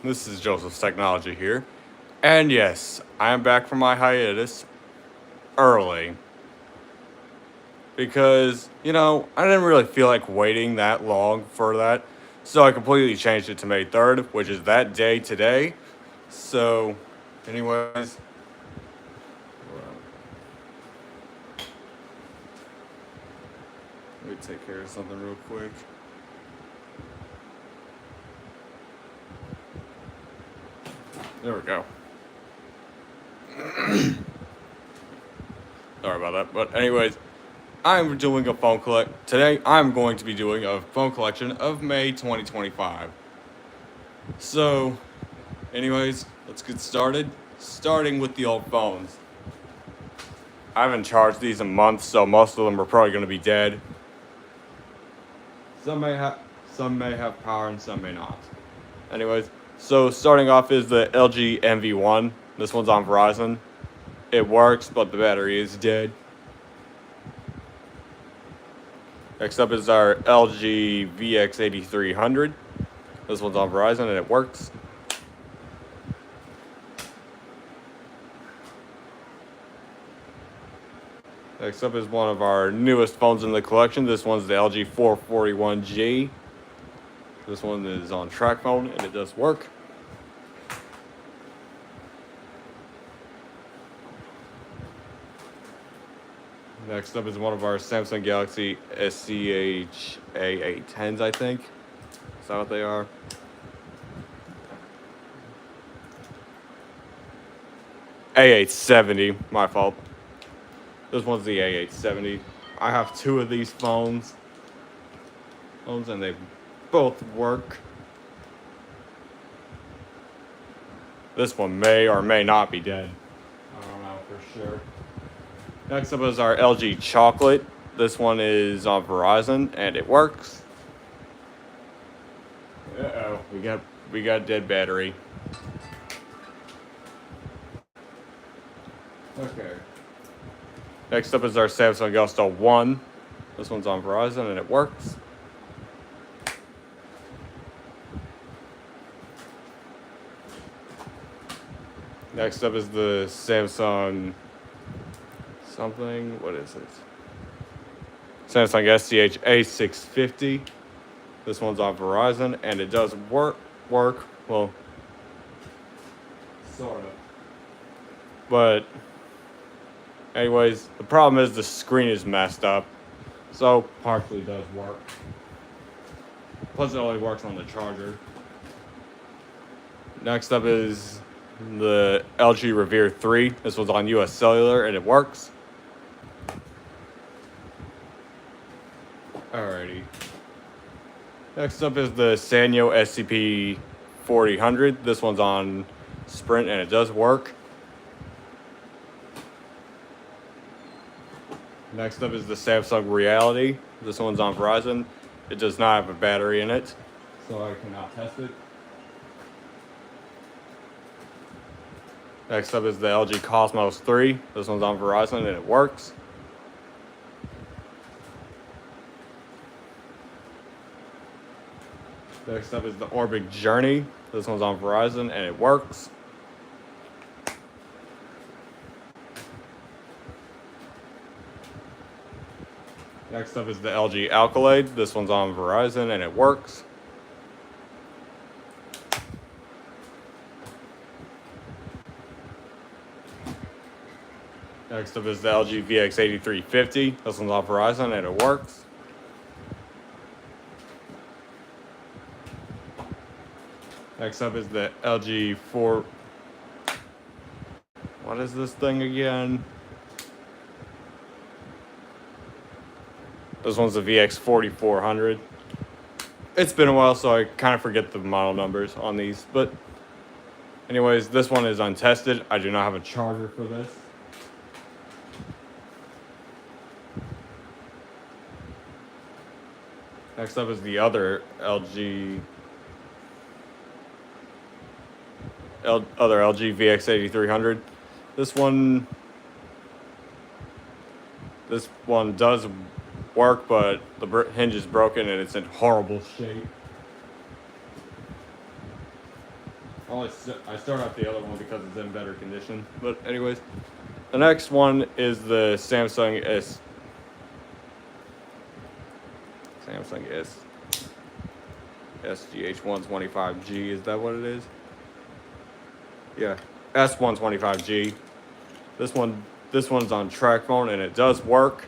This is Joseph's Technology here. And yes, I am back from my hiatus early because, I didn't really feel like waiting that long for that. So I completely changed it to May 3rd, which is that day today. So, anyways, let me take care of something real quick. There we go. Sorry about that. But, anyways, I'm doing a phone collect. Today, I'm going to be doing a phone collection of May 2025. So, anyways, let's get started. Starting with the old phones. I haven't charged these in months, so most of them are probably going to be dead. Some may have power, and some may not. Anyways, so starting off is the LG MV1. This one's on Verizon. It works, but the battery is dead. Next up is our LG VX8300. This one's on Verizon and it works. Next up is one of our newest phones in the collection. This one's the LG 441G. This one is on TracFone and it does work. Next up is one of our Samsung Galaxy SCH A810s, I think. Is that what they are? A870, my fault. This one's the A870. I have two of these phones and they both work. This one may or may not be dead. I don't know for sure. Next up is our LG Chocolate. This one is on Verizon and it works. Uh-oh, we got dead battery. Okay. Next up is our Samsung Gusto 1. This one's on Verizon and it works. Next up is the Samsung something. What is it? Samsung SCH A650. This one's on Verizon and it does work. Well, sort of. But anyways, the problem is the screen is messed up. So partially does work. Plus it only works on the charger. Next up is the LG Revere 3. This one's on US Cellular and it works. Alrighty. Next up is the Sanyo SCP 4000. This one's on Sprint and it does work. Next up is the Samsung Reality. This one's on Verizon. It does not have a battery in it, so I cannot test it. Next up is the LG Cosmos 3. This one's on Verizon and it works. Next up is the Orbic Journey. This one's on Verizon and it works. Next up is the LG Alcalade. This one's on Verizon and it works. Next up is the LG VX8350. This one's on Verizon and it works. Next up is the LG 4... What is this thing again? This one's the VX4400. It's been a while, so I kind of forget the model numbers on these. But anyways, this one is untested. I do not have a charger for this. Next up is the other LG VX8300. This one does work, but the hinge is broken and it's in horrible shape. I start off the other one because it's in better condition. But anyways, the next one is the Samsung SGH125G. Is that what it is? Yeah, S125G. This one's on TracFone and it does work.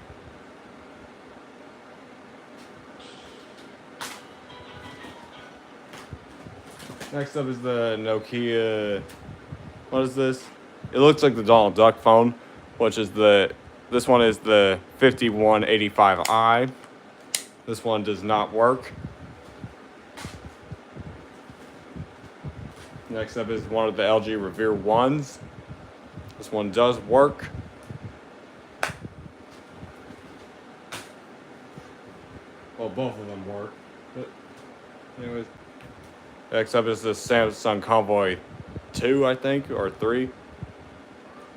Next up is the Nokia. What is this? It looks like the Donald Duck phone, which is this one is the 5185i. This one does not work. Next up is one of the LG Revere ones. This one does work. Well, both of them work. But anyways, next up is the Samsung Convoy 2, I think, or 3.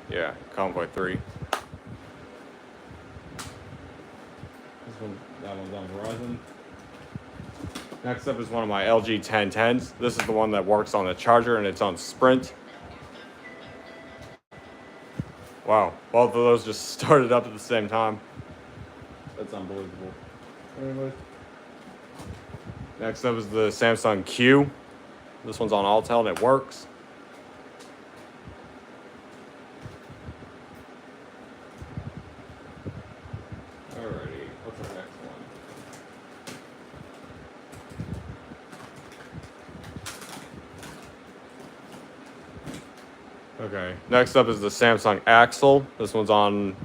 Yeah, Convoy 3. That one's on Verizon. Next up is one of my LG 1010s. This is the one that works on the charger and it's on Sprint. Wow, both of those just started up at the same time. That's unbelievable. Anyways. Next up is the Samsung Q. This one's on Altel and it works. Alrighty, what's our next one? Okay, next up is the Samsung Axel. This one's on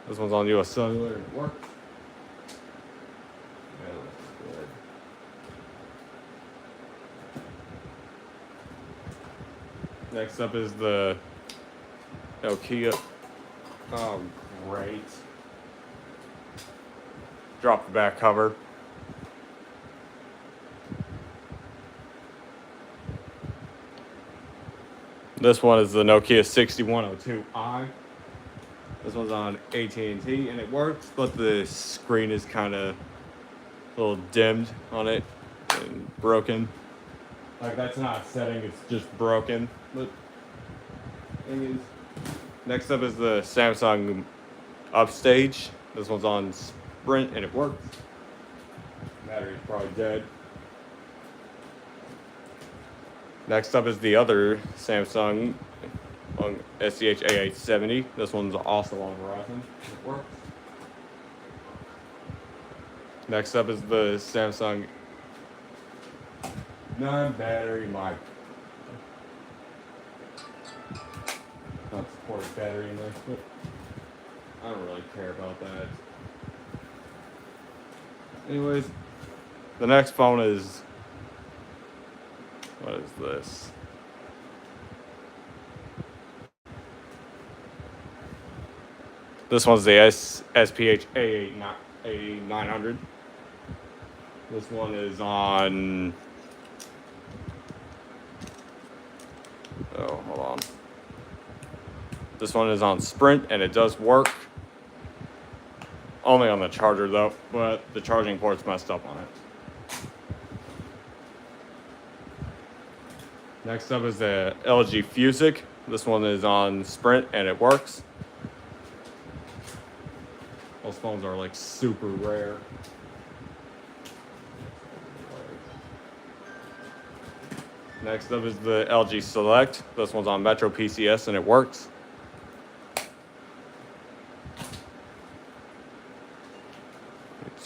US Cellular and it works. Yeah, that's good. Next up is the Nokia. Oh, great. Drop the back cover. This one is the Nokia 6102i. This one's on AT&T and it works, but the screen is kind of a little dimmed on it and broken. Like that's not a setting, it's just broken. But thing is, next up is the Samsung Upstage. This one's on Sprint and it works. Battery's probably dead. Next up is the other Samsung SCH A870. This one's also on Verizon. It works. Next up is the Samsung non-battery mic. Not supported battery in there, but I don't really care about that. Anyways, the next phone is, what is this? This one's the SPH A900. This one is on, oh, hold on. This one is on Sprint and it does work. Only on the charger though, but the charging port's messed up on it. Next up is the LG Fusic. This one is on Sprint and it works. Those phones are like super rare. Next up is the LG Select. This one's on Metro PCS and it works.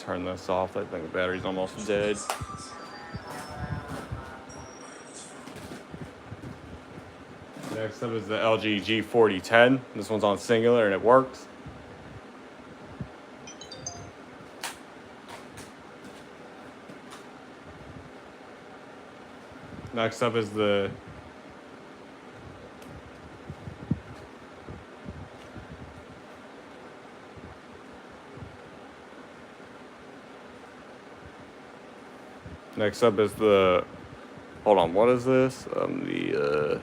Turn this off. I think the battery's almost dead. Next up is the LG G4010. This one's on Singular and it works. Next up is the hold on, what is this? The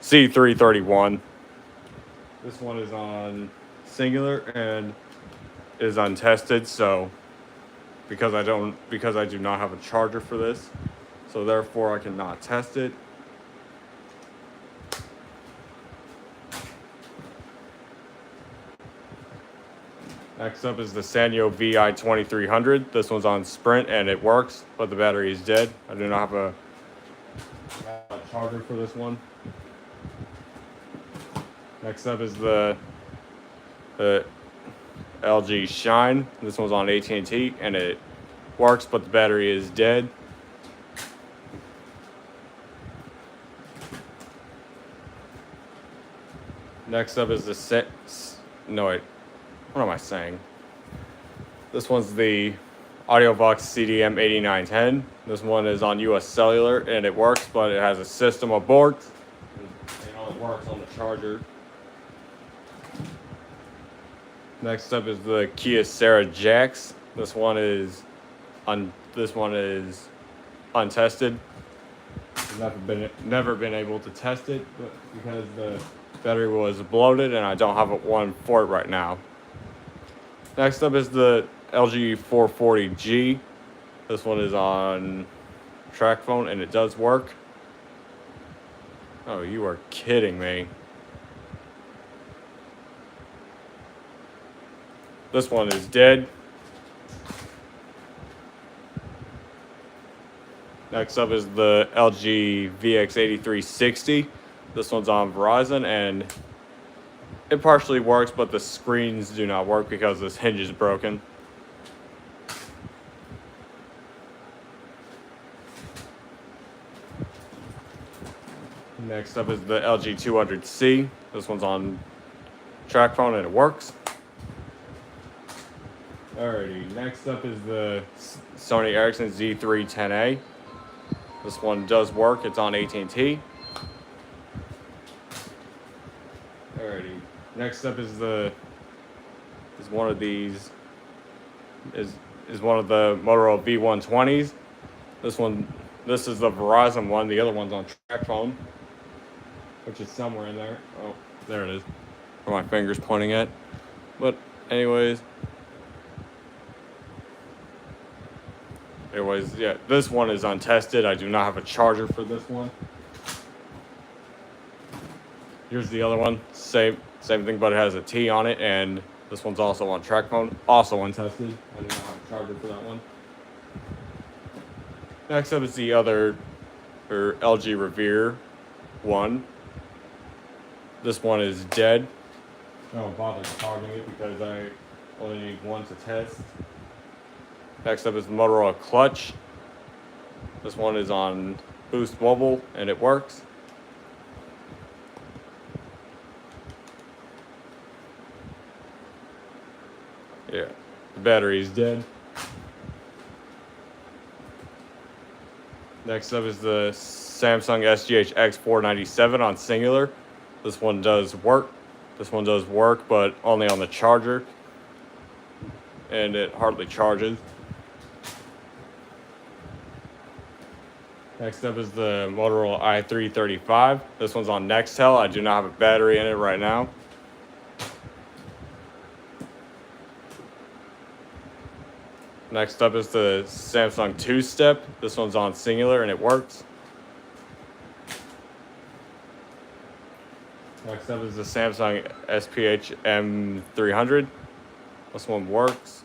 C331. This one is on Singular and is untested, so because I do not have a charger for this, so therefore I cannot test it. Next up is the Sanyo VI 2300. This one's on Sprint and it works, but the battery is dead. I do not have a charger for this one. Next up is the LG Shine. This one's on AT&T and it works, but the battery is dead. Next up is the what am I saying? This one's the AudioVox CDM 8910. This one is on US Cellular and it works, but it has a system abort. It only works on the charger. Next up is the Kyocera Jax. This one is untested. Never been able to test it, but because the battery was bloated and I don't have one for it right now. Next up is the LG 440G. This one is on TracFone and it does work. Oh, you are kidding me. This one is dead. Next up is the LG VX8360. This one's on Verizon and it partially works, but the screens do not work because this hinge is broken. Next up is the LG 200C. This one's on TracFone and it works. Alrighty, next up is the Sony Ericsson Z310A. This one does work, it's on AT&T. Alrighty, next up is one of the Motorola V120s. This is the Verizon one, the other one's on TracFone, which is somewhere in there. Oh, there it is, where my finger's pointing at. But anyways, yeah, this one is untested. I do not have a charger for this one. Here's the other one, same thing, but it has a T on it, and this one's also on TracFone, also untested. I do not have a charger for that one. Next up is the other, LG Revere one. This one is dead. I don't bother charging it because I only need one to test. Next up is the Motorola Clutch. This one is on Boost Mobile and it works. Yeah, the battery is dead. Next up is the Samsung SGH X497 on Singular. This one does work. But only on the charger. And it hardly charges. Next up is the Motorola i335. This one's on Nextel. I do not have a battery in it right now. Next up is the Samsung 2-Step. This one's on Singular and it works. Next up is the Samsung SPH M300. This one works.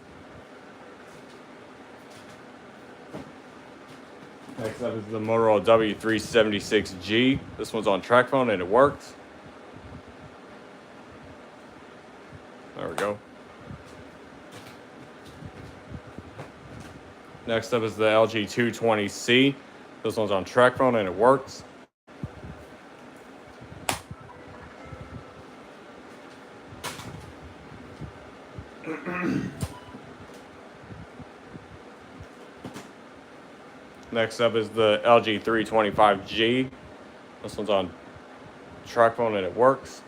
Next up is the Motorola W376G. This one's on TracFone and it works. There we go. Next up is the LG 220C. This one's on TracFone and it works. Next up is the LG 325G. This one's on TracFone and it works.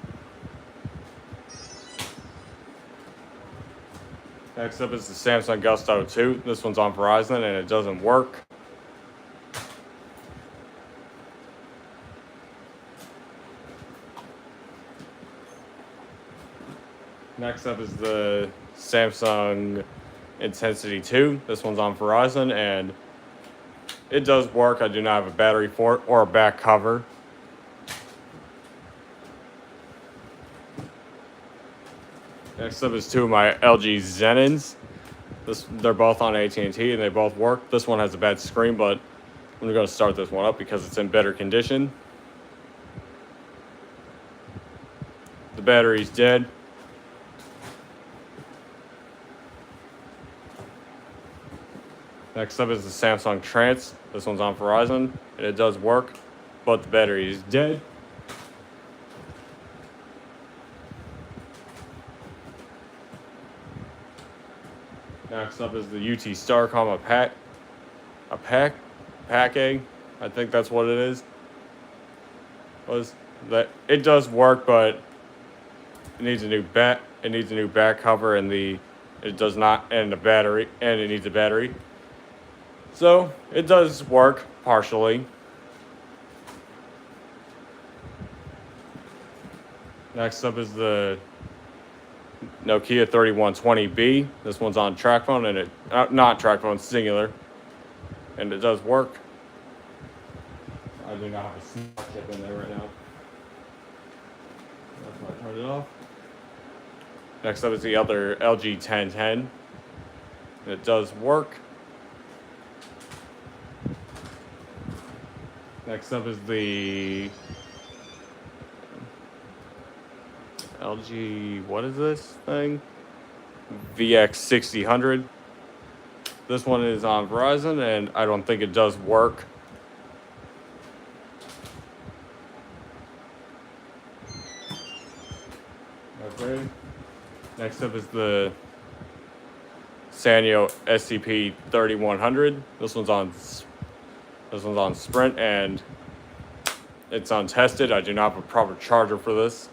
Next up is the Samsung Gusto 2. This one's on Verizon and it doesn't work. Next up is the Samsung Intensity 2. This one's on Verizon, and it does work. I do not have a battery for it or a back cover. Next up is two of my LG Zenons. They're both on AT&T, and they both work. This one has a bad screen, but I'm going to start this one up because it's in better condition. The battery's dead. Next up is the Samsung Trance. This one's on Verizon, and it does work, but the battery is dead. Next up is the UT Starcom, Pack A. I think that's what it is. It does work, but it needs a new back cover, and it does not, and it needs a battery. So it does work partially. Next up is the Nokia 3120B. This one's on TracFone, and not TracFone, Singular, and it does work. I do not have a smart chip in there right now. That's why I turned it off. Next up is the other LG 1010. It does work. Next up is the LG, what is this thing? VX6000. This one is on Verizon, and I don't think it does work. Okay. Next up is the Sanyo SCP-3100. This one's on Sprint, and it's untested. I do not have a proper charger for this.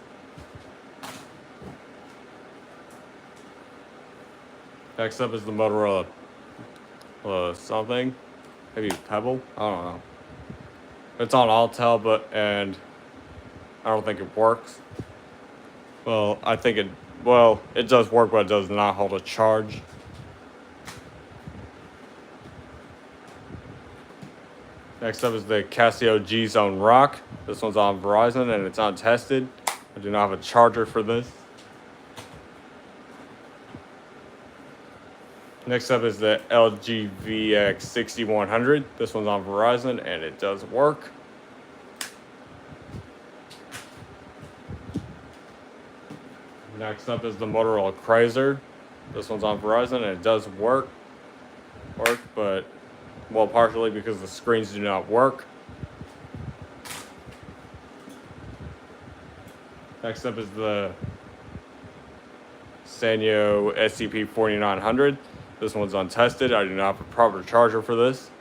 Next up is the Motorola something, maybe Pebble. I don't know. It's on Altel, and I don't think it works. Well, it does work, but it does not hold a charge. Next up is the Casio G-Zone Rock. This one's on Verizon, and it's untested. I do not have a charger for this. Next up is the LG VX6100. This one's on Verizon, and it does work. Next up is the Motorola Kaiser. This one's on Verizon, and it does work, but, well, partially because the screens do not work. Next up is the Sanyo SCP-4900. This one's untested. I do not have a proper charger for this.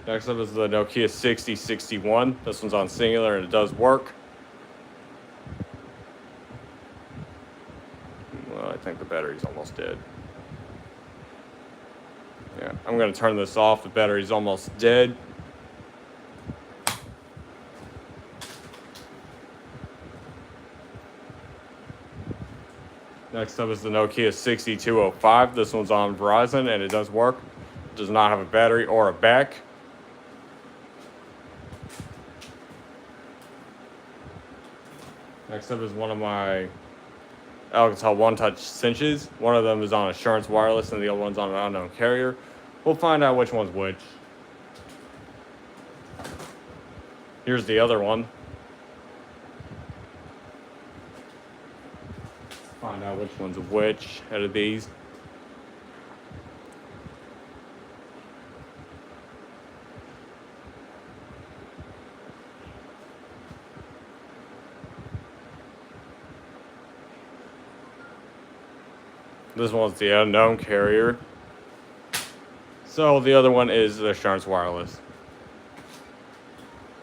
Next up is the Nokia 6061. This one's on Singular, and it does work. Well, I think the battery's almost dead. Yeah, I'm going to turn this off. The battery's almost dead. Next up is the Nokia 6205. This one's on Verizon, and it does work. It does not have a battery or a back. Next up is one of my Alcatel One Touch cinches. One of them is on Assurance Wireless, and the other one's on an unknown carrier. We'll find out which one's which. Here's the other one. Find out which one's which out of these. This one's the unknown carrier. So the other one is the Assurance Wireless.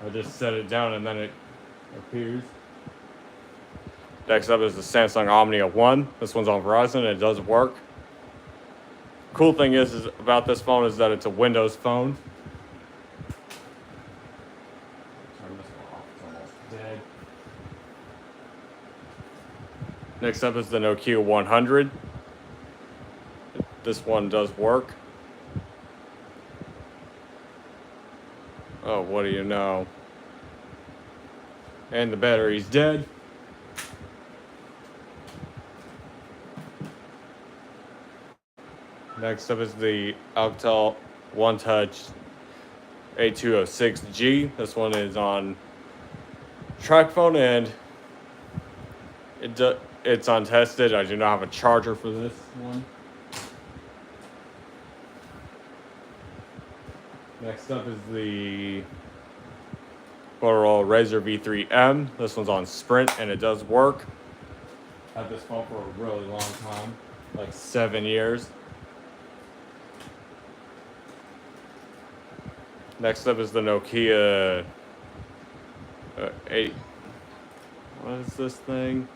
I just set it down and then it appears. Next up is the Samsung Omnia 1. This one's on Verizon, and it does work. Cool thing is about this phone is that it's a Windows phone. Turn this one off. It's almost dead. Next up is the Nokia 100. This one does work. Oh, what do you know? And the battery's dead. Next up is the Alcatel One Touch A206G. This one is on TracFone and it's untested. I do not have a charger for this one. Next up is the Motorola Razr V3M. This one's on Sprint and it does work. I've had this phone for a really long time, like 7 years. Next up is the Nokia 8. What is this thing?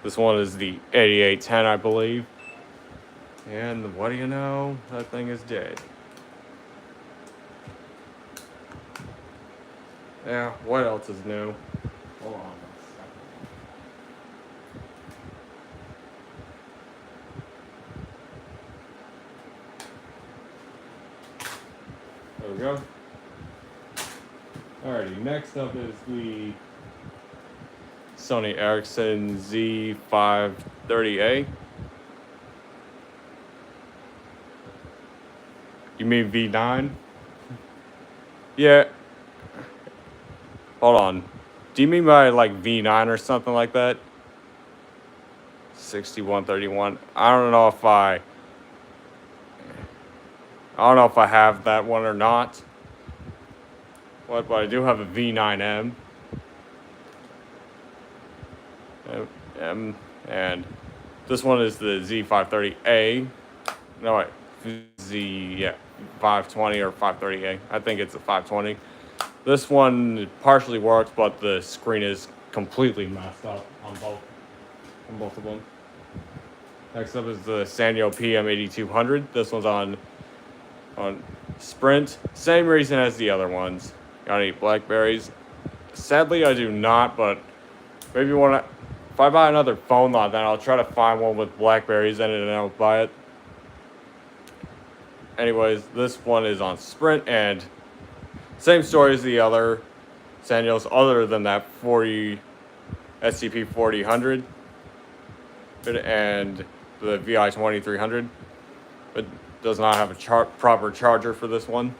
This one is the 8810, I believe. And what do you know? That thing is dead. Yeah, what else is new? Hold on. There we go. Alrighty, next up is the Sony Ericsson Z530A. You mean V9? Yeah. Hold on. Do you mean by like V9 or something like that? 6131. I don't know if I have that one or not. But I do have a V9M. And this one is the Z530A. No, wait. 520 or 530A. I think it's a 520. This one partially works, but the screen is completely messed up on both of them. Next up is the Sanyo PM8200. This one's on Sprint. Same reason as the other ones. Got any Blackberries? Sadly, I do not, but maybe if I buy another phone lot, then I'll try to find one with Blackberries in it and I'll buy it. Anyways, this one is on Sprint and same story as the other Sanyos, other than that SCP 4000 and the VI 2300. It does not have a proper charger for this one,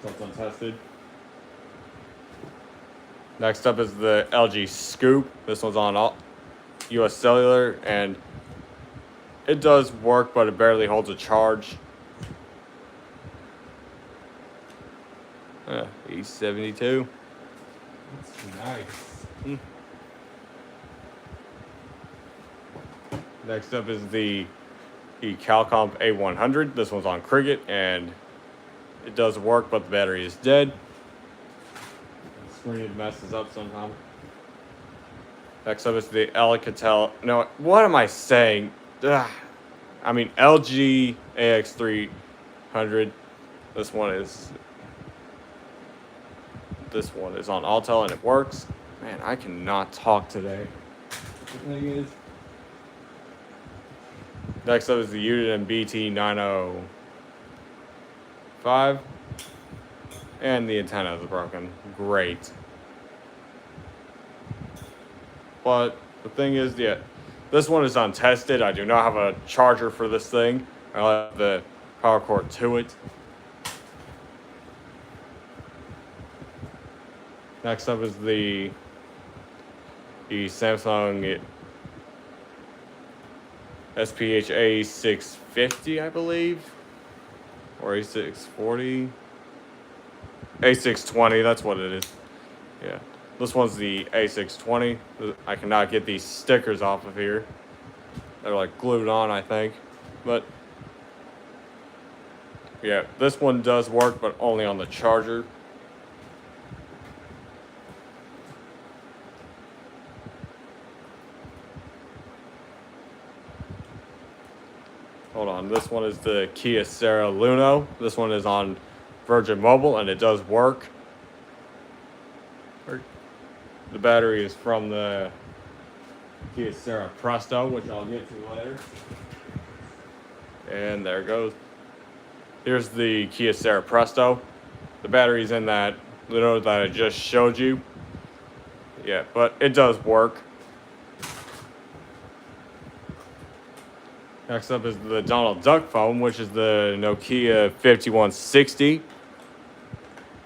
so it's untested. Next up is the LG Scoop. This one's on US Cellular and it does work, but it barely holds a charge. E72. That's nice. Next up is the Calcomp A100. This one's on Cricket and it does work, but the battery is dead. The screen messes up sometimes. Next up is the Alcatel. No, what am I saying? I mean LG AX300. This one is on Altel and it works. Man, I cannot talk today. The thing is. Next up is the Uniden BT905. And the antenna is broken. Great. But the thing is, yeah, this one is untested. I do not have a charger for this thing. I have the power cord to it. Next up is the Samsung SPH A650, I believe, or A640, A620. That's what it is. Yeah, this one's the A620. I cannot get these stickers off of here. They're like glued on, I think, but yeah, this one does work, but only on the charger. Hold on. This one is the Kyocera Luno. This one is on Virgin Mobile, and it does work. The battery is from the Kyocera Presto, which I'll get to later. And there it goes. Here's the Kyocera Presto. The battery's in that Luno that I just showed you. Yeah, but it does work. Next up is the Donald Duck phone, which is the Nokia 5160.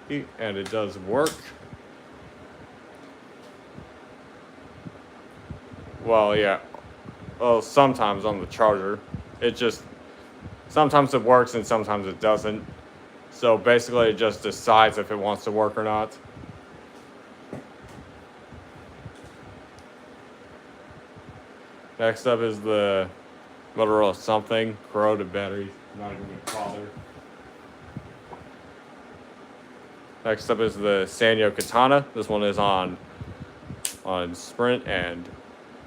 And it does work. Well, yeah. Well, sometimes on the charger. Sometimes it works and sometimes it doesn't. So basically it just decides if it wants to work or not. Next up is the Motorola something, corroded batteries, not even gonna bother. Next up is the Sanyo Katana. This one is on Sprint and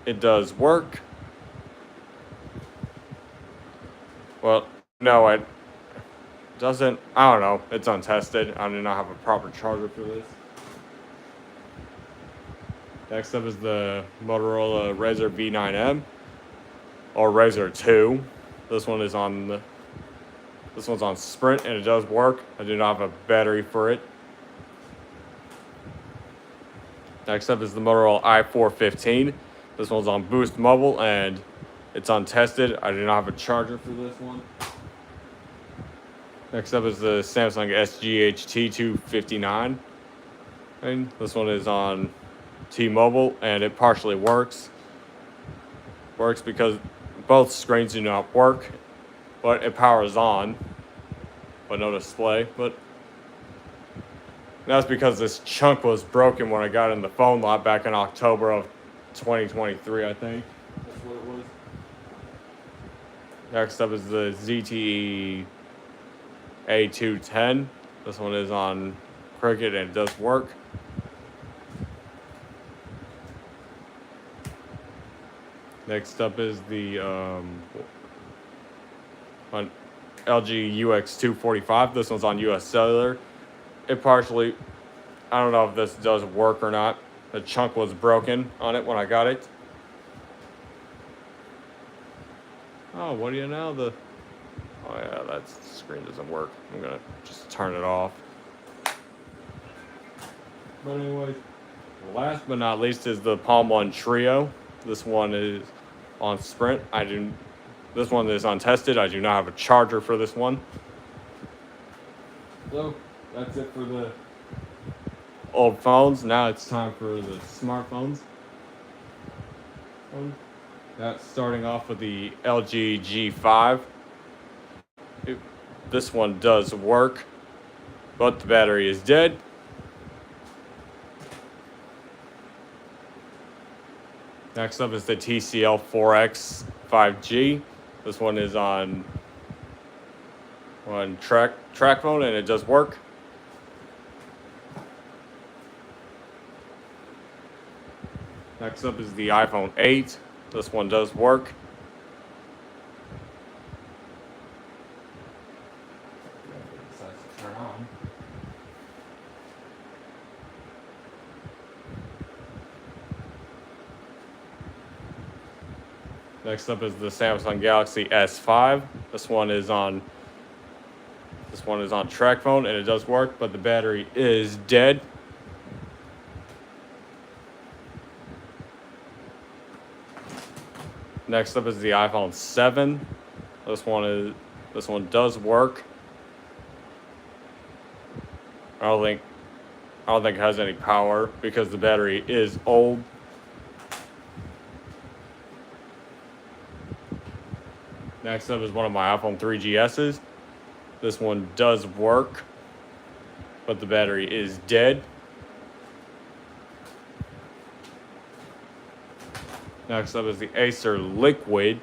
it does work. Well, no, it doesn't. I don't know. It's untested. I do not have a proper charger for this. Next up is the Motorola Razr V9M or Razr 2. This one's on Sprint and it does work. I do not have a battery for it. Next up is the Motorola i415. This one's on Boost Mobile and it's untested. I do not have a charger for this one. Next up is the Samsung SGH-T259. And this one is on T-Mobile and it partially works. Works because both screens do not work, but it powers on, but no display. But that's because this chunk was broken when I got in the phone lot back in October of 2023, I think. That's what it was. Next up is the ZTE A210. This one is on Cricket and it does work. Next up is the LG UX245. This one's on US Cellular. I don't know if this does work or not. The chunk was broken on it when I got it. Oh, what do you know? Oh yeah, that screen doesn't work. I'm gonna just turn it off. But anyways, last but not least is the Palm One Trio. This one is on Sprint. This one is untested. I do not have a charger for this one. So that's it for the old phones. Now it's time for the smartphones. That's starting off with the LG G5. This one does work, but the battery is dead. Next up is the TCL 4X 5G. This one is on track phone and it does work. Next up is the iPhone 8. This one does work. Next up is the Samsung Galaxy S5. This one is on track phone and it does work, but the battery is dead. Next up is the iPhone 7. This one does work. I don't think it has any power because the battery is old. Next up is one of my iPhone 3GSs. This one does work, but the battery is dead. Next up is the Acer Liquid.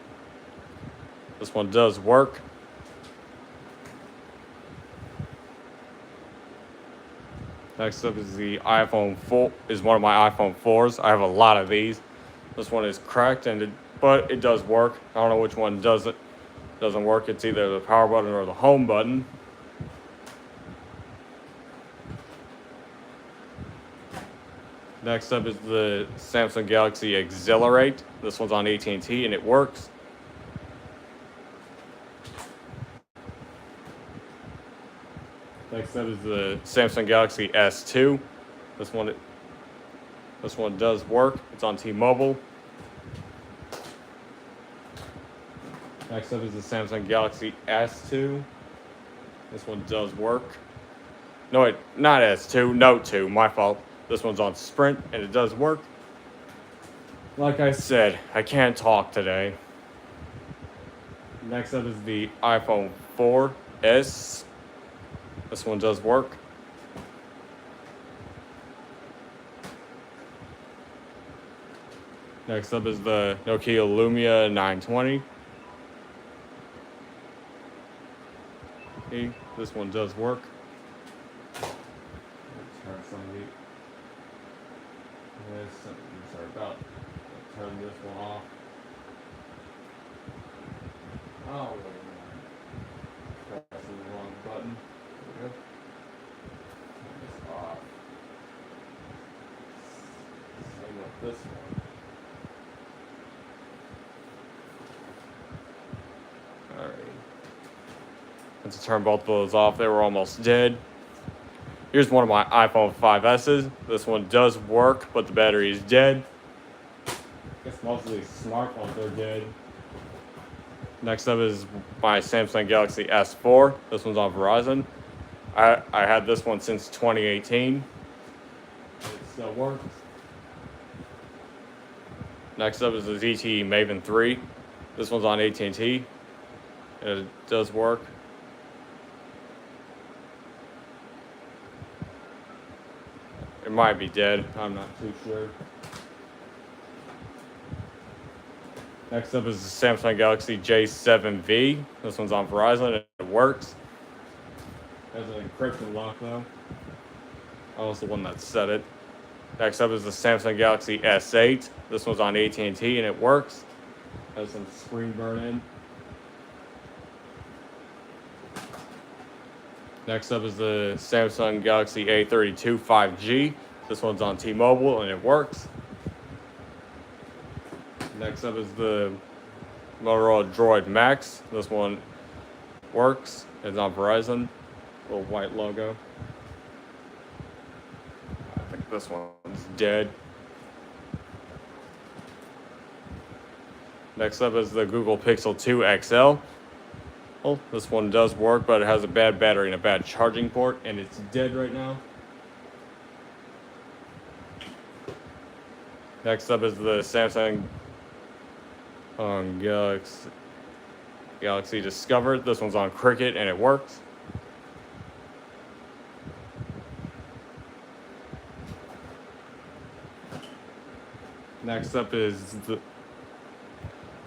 This one does work. Next up is the iPhone 4. Is one of my iPhone 4s. I have a lot of these. This one is cracked, but it does work. I don't know which one doesn't. doesn't work. It's either the power button or the home button. Next up is the Samsung Galaxy Accelerate. This one's on AT&T and it works. Next up is the Samsung Galaxy S2. This one does work. It's on T-Mobile. Next up is the Samsung Galaxy S2. This one does work. No, wait, not S2, Note 2, my fault. This one's on Sprint, and it does work. Like I said, I can't talk today. Next up is the iPhone 4S. This one does work. Next up is the Nokia Lumia 920. This one does work. Sorry about turn this one off. Oh, wait a minute. Pressing the wrong button. There we go. Turn this off. Same with this one. Alright. Let's turn both of those off. They were almost dead. Here's one of my iPhone 5S's. This one does work, but the battery is dead. I guess most of these smartphones are dead. Next up is my Samsung Galaxy S4. This one's on Verizon. I had this one since 2018. It still works. Next up is the ZTE Maven 3. This one's on AT&T. It does work. It might be dead. I'm not too sure. Next up is the Samsung Galaxy J7V. This one's on Verizon and it works. It has an encryption lock though. I was the one that said it. Next up is the Samsung Galaxy S8. This one's on AT&T and it works. Has some screen burn in. Next up is the Samsung Galaxy A32 5G. This one's on T-Mobile and it works. Next up is the Motorola Droid Max. This one works. It's on Verizon. Little white logo. I think this one's dead. Next up is the Google Pixel 2 XL. Well, this one does work, but it has a bad battery and a bad charging port, and it's dead right now. Next up is the Samsung Galaxy Discover. This one's on Cricket, and it works. Next up is the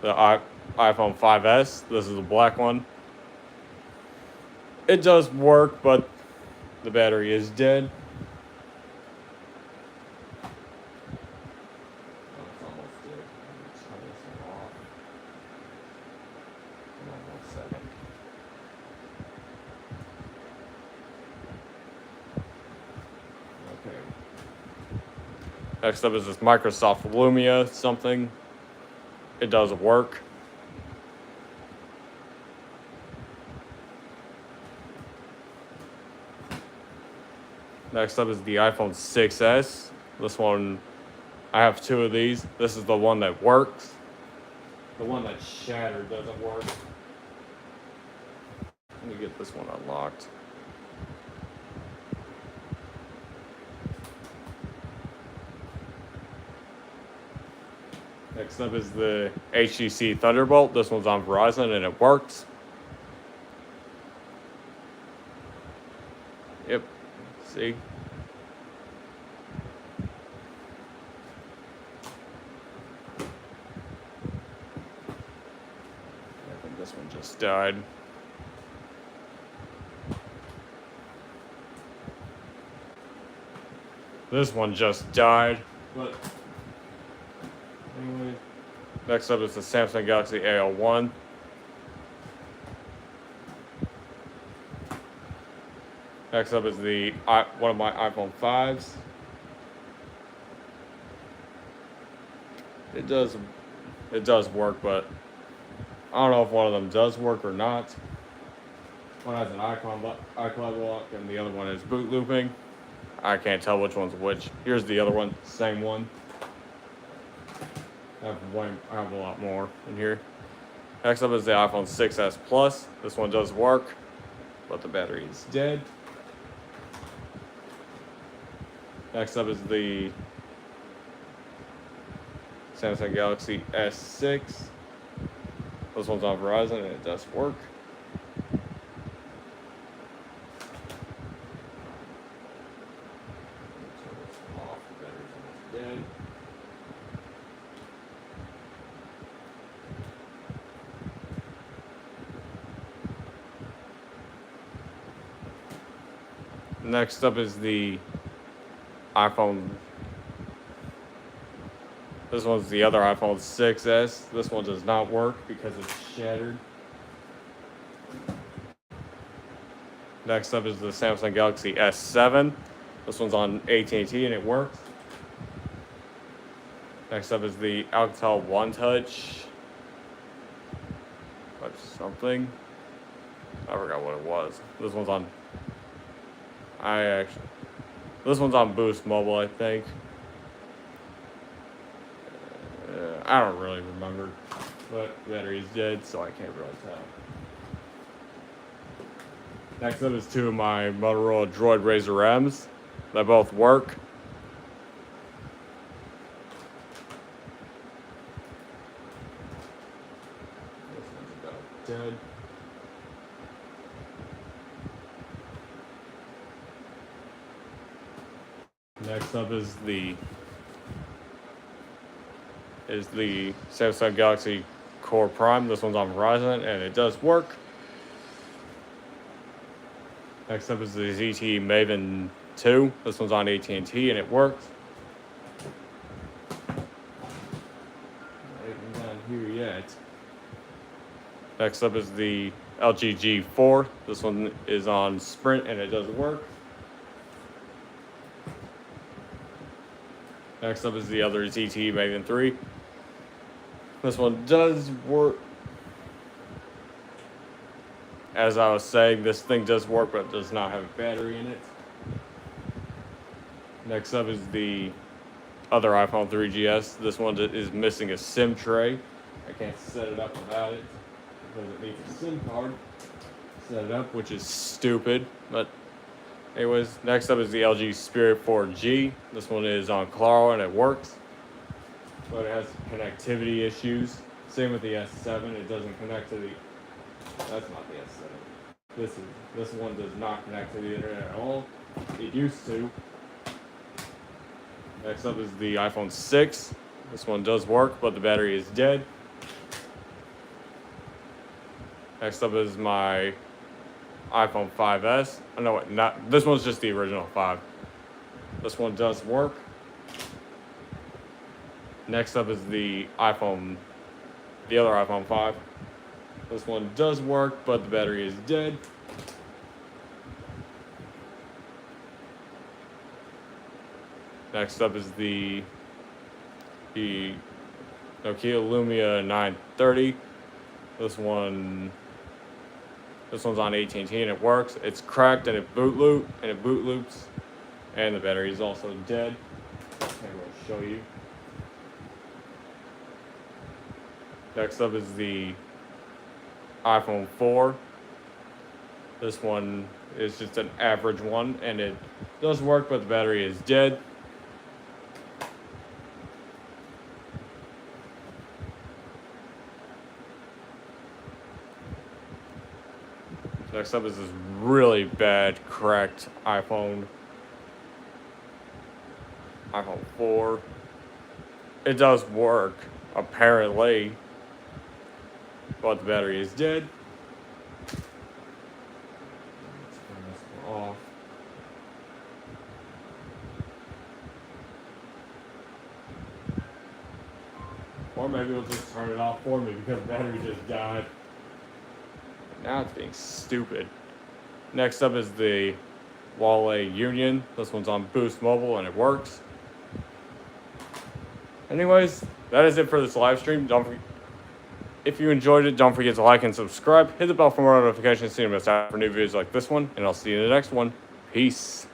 iPhone 5S. This is the black one. It does work, but the battery is dead. Oh, it's almost dead. Let me turn this one off. Hold on 1 second. Okay. Next up is this Microsoft Lumia something. It does work. Next up is the iPhone 6S. This one, I have two of these. This is the one that works. The one that's shattered doesn't work. Let me get this one unlocked. Next up is the HTC Thunderbolt. This one's on Verizon and it works. Yep. See? I think this one just died. This one just died. But anyway, next up is the Samsung Galaxy A01. Next up is the one of my iPhone 5s. It does work, but I don't know if one of them does work or not. One has an iCloud lock, and the other one is boot looping. I can't tell which one's which. Here's the other one, same one. I have a lot more in here. Next up is the iPhone 6s Plus. This one does work, but the battery is dead. Next up is the Samsung Galaxy S6. This one's on Verizon and it does work. Next up is the iPhone. This one's the other iPhone 6s. This one does not work because it's shattered. Next up is the Samsung Galaxy S7. This one's on AT&T and it works. Next up is the Alcatel One Touch. Something. I forgot what it was. This one's on. This one's on Boost Mobile, I think. I don't really remember, but the battery's dead, so I can't really tell. Next up is two of my Motorola Droid Razr M's. They both work. This one's about dead. Next up is the Samsung Galaxy Core Prime. This one's on Verizon and it does work. Next up is the ZTE Maven 2. This one's on AT&T and it works. Not even down here yet. Next up is the LG G4. This one is on Sprint and it does work. Next up is the other ZTE Maven 3. This one does work. As I was saying, this thing does work, but it does not have a battery in it. Next up is the other iPhone 3GS. This one is missing a SIM tray. I can't set it up without it because it needs a SIM card. Set it up, which is stupid. But anyways, next up is the LG Spirit 4G. This one is on Claro and it works, but it has connectivity issues. Same with the S7. It doesn't connect to the. That's not the S7. This one does not connect to the internet at all. It used to. Next up is the iPhone 6. This one does work, but the battery is dead. Next up is my iPhone 5s. Oh, no, not this one's just the original 5. This one does work. Next up is the other iPhone 5. This one does work, but the battery is dead. Next up is the Nokia Lumia 930. This one's on AT&T and it works. It's cracked and it boot loops, and the battery is also dead. I'm going to show you. Next up is the iPhone 4. This one is just an average one, and it does work, but the battery is dead. Next up is this really bad cracked iPhone 4. It does work, apparently, but the battery is dead. Let's turn this one off. Or maybe we'll just turn it off for me because the battery just died. Now it's being stupid. Next up is the Wale Union. This one's on Boost Mobile and it works. Anyways, that is it for this live stream. If you enjoyed it, don't forget to like and subscribe. Hit the bell for more notifications so you don't miss out for new videos like this one. And I'll see you in the next one. Peace.